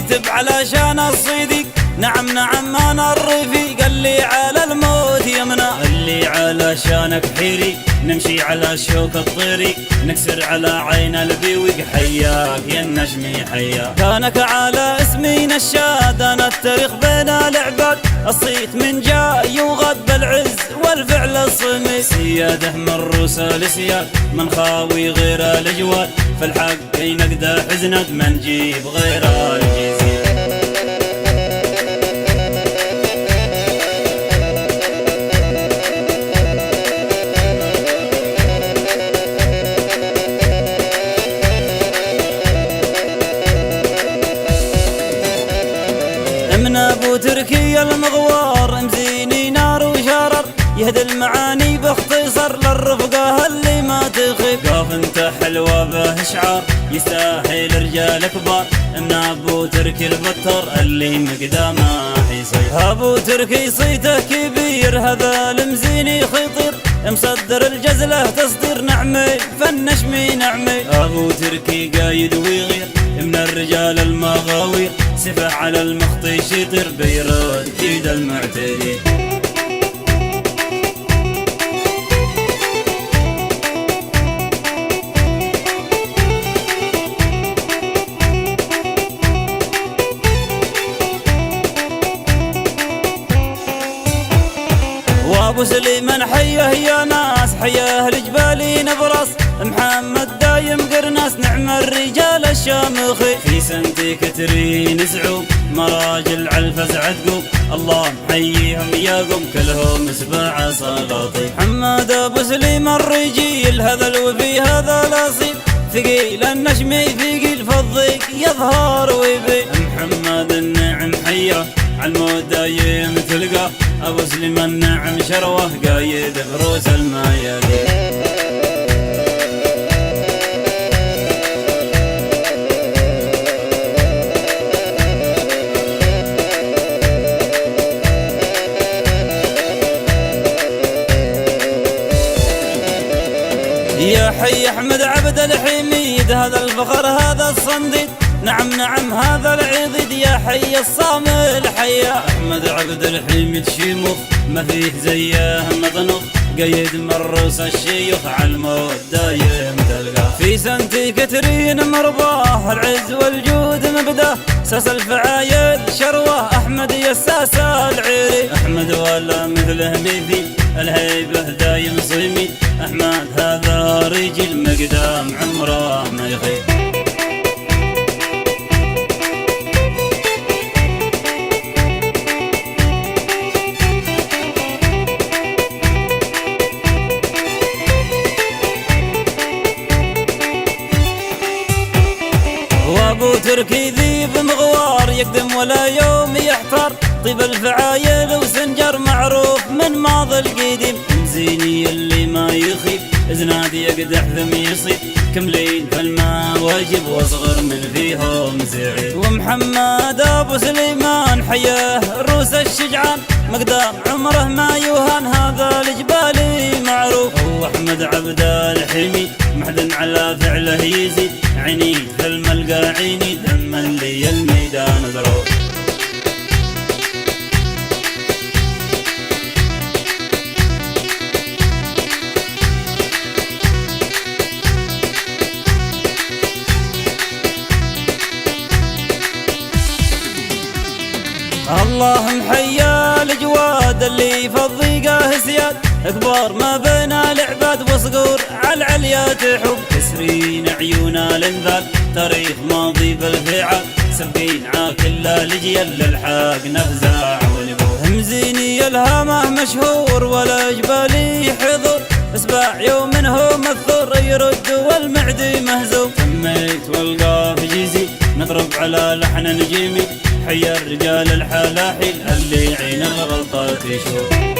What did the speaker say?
يكتب علشان الصديق. نعم نعم انا الرفيق اللي على الموت يمنى، اللي علشانك حيري نمشي على شوك الطريق، نكسر على عين البيوق. حياك يا النجمي حياك، كانك على اسمي نشاد. انا التاريخ بين العباد، الصيت من جاي يغاد بالعز والفعل الصمي. سياده من روسى لسياد، من خاوي غير الجواد. في الحق نقدر حزند ما نجيب غير الجزيل. من ابو تركي المغوار مزيني نار وشرر، يهدي المعاني باختصار للرفقه اللي ما تخيب. قاف انت حلوه به شعار يستاهل رجال كبار، من ابو تركي البتر اللي مقدامه حيصير. ابو تركي صيته كبير هذا المزيني خطير، مصدر الجزله تصدير نعمي فالنشمي نعمي. ابو تركي قايد ويغير من الرجال المغاوير، سفح على المخطي شطر بيرد كيد المعتدي. وابو سليمان حيه يا ناس، حياه الجبالي نبرس. محمد دايم قرناس نعم الرجال الشامخي. في سنتي كترين زعوم مراجل عالفزع تقوم، الله محييهم ياقوم كلهم سبع سلاطين. محمد ابو سليمان الرجيل هذا الوفي هذا الاصيل، ثقيل النجمي ثقيل فالضيق يظهر ويبي. محمد النعم حيه عالموت دايم تلقاه، ابو سليمان نعم شروه قايد بروس الميادين. يا حي احمد عبد الحميد هذا الفخر هذا الصنديد، نعم نعم هذا العضيد. يا حي الصامل حيا احمد عبد الحميد شيموخ، ما فيه زيه مطنوخ قايد من روس الشيوخ عالموت دايم تلقاه. في سنتي كترين مرباه العز والجود مبداه، ساس الفعايل شرواه احمد يساس العيري. احمد ولا مثله مثيل الهيبه دايم صيمي، احمد هذا رجل مقدام عمره ما يخيب. وابو تركي ذيب مغوار يقدم ولا يوم يحتار، طيب الفعايل وسنجر معروف من ماضي القديم. مزيني اللي ما يخيب زناد يقدح ثم يصيب، كملين فالما واجب واصغر من فيهم زعيم. ومحمد ابو سليمان حياه روس الشجعان، مقدام عمره ما يوهان هذا الجبالي معروف. واحمد عبد الحميد محزن على فعله يزيد، عنيد في الملقى عيني دم اللي الميدان ضروب. الله محيا الجواد اللي في الضيقه سياد، كبار ما بين العباد وصقور عالعليات حب. كسرين عيون الانذال تاريخ ماضي بالفعال، سبين عاكل الجيل للحاق نفزع ونبوه. مزيني الهامه مشهور والجبالي حضور، اسباع يوم منهم الثور يرد والمعدي مهزوم. سميت والقاف جيزي نضرب على لحن نجيمي، حيا الرجال الحلاحل اللي عين الغلطات يشوف.